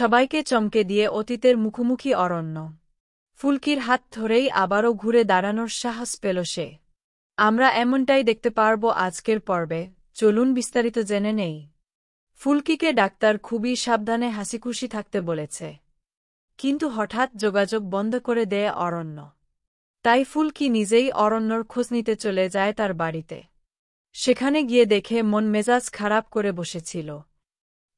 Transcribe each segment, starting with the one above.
সবাইকে চমকে দিয়ে অতীতের মুখোমুখি অরণ্য। ফুলকির হাত ধরেই আবারও ঘুরে দাঁড়ানোর সাহস পেল সে। আমরা এমনটাই দেখতে পারব আজকের পর্বে, চলুন বিস্তারিত জেনে নেই। ফুলকিকে ডাক্তার খুবই সাবধানে হাসিখুশি থাকতে বলেছে। কিন্তু হঠাৎ যোগাযোগ বন্ধ করে দেয় অরণ্য। তাই ফুলকি নিজেই অরণ্যর খোঁজ নিতে চলে যায় তার বাড়িতে। সেখানে গিয়ে দেখে মন মেজাজ খারাপ করে বসেছিল।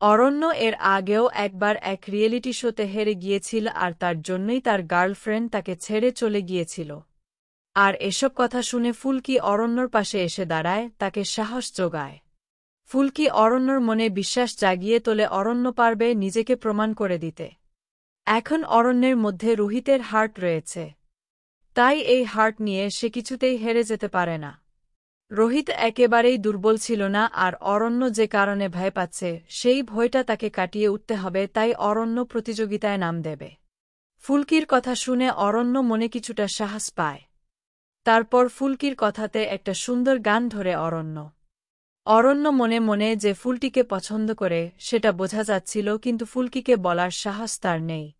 অরণ্য এর আগেও একবার এক রিয়েলিটি শোতে হেরে গিয়েছিল আর তার জন্যই তার গার্লফ্রেন্ড তাকে ছেড়ে চলে গিয়েছিল। আর এসব কথা শুনে ফুলকি অরণ্যর পাশে এসে দাঁড়ায়, তাকে সাহস যোগায়। ফুলকি অরণ্যর মনে বিশ্বাস জাগিয়ে তোলে অরণ্য পারবে নিজেকে প্রমাণ করে দিতে। এখন অরণ্যের মধ্যে রোহিতের হার্ট রয়েছে। তাই এই হার্ট নিয়ে সে কিছুতেই হেরে যেতে পারে না। রোহিত একেবারেই দুর্বল ছিল না, আর অরণ্য যে কারণে ভয় পাচ্ছে সেই ভয়টা তাকে কাটিয়ে উঠতে হবে, তাই অরণ্য প্রতিযোগিতায় নাম দেবে। ফুলকির কথা শুনে অরণ্য মনে কিছুটা সাহস পায়। তারপর ফুলকির কথাতে একটা সুন্দর গান ধরে অরণ্য। অরণ্য মনে মনে যে ফুলটিকে পছন্দ করে সেটা বোঝা যাচ্ছিল, কিন্তু ফুলকিকে বলার সাহস তার নেই।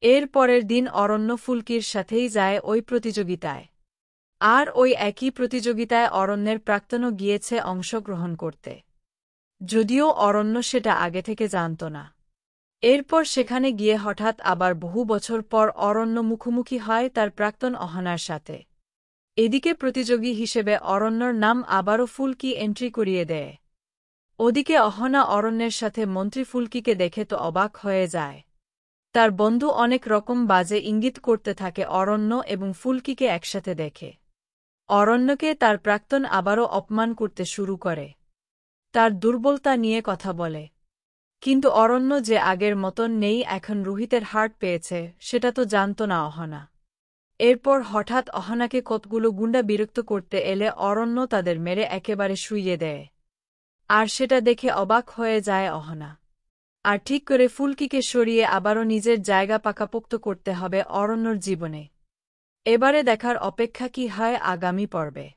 এর পরের দিন অরণ্য ফুলকির সাথেই যায় ওই প্রতিযোগিতায়। আর ওই একই প্রতিযোগিতায় অরণ্যের প্রাক্তনও গিয়েছে অংশগ্রহণ করতে। যদিও অরণ্য সেটা আগে থেকে জানত না। এরপর সেখানে গিয়ে হঠাৎ আবার বহু বছর পর অরণ্য মুখোমুখি হয় তার প্রাক্তন অহনার সাথে। এদিকে প্রতিযোগী হিসেবে অরণ্যর নাম আবারও ফুলকি এন্ট্রি করিয়ে দেয়। ওদিকে অহনা অরণ্যের সাথে মন্ত্রী ফুলকিকে দেখে তো অবাক হয়ে যায়। তার বন্ধু অনেক রকম বাজে ইঙ্গিত করতে থাকে অরণ্য এবং ফুলকিকে একসাথে দেখে। অরণ্যকে তার প্রাক্তন আবারও অপমান করতে শুরু করে। তার দুর্বলতা নিয়ে কথা বলে। কিন্তু অরণ্য যে আগের মতন নেই, এখন রোহিতের হার্ট পেয়েছে, সেটা তো জানত না অহনা। এরপর হঠাৎ অহনাকে কতগুলো গুন্ডা বিরক্ত করতে এলে অরণ্য তাদের মেরে একেবারে শুইয়ে দেয়। আর সেটা দেখে অবাক হয়ে যায় অহনা। আর ঠিক করে ফুলকিকে সরিয়ে আবারও নিজের জায়গা পাকাপোক্ত করতে হবে অরণ্যর জীবনে। এবারে দেখার অপেক্ষা কি হয় আগামী পর্বে।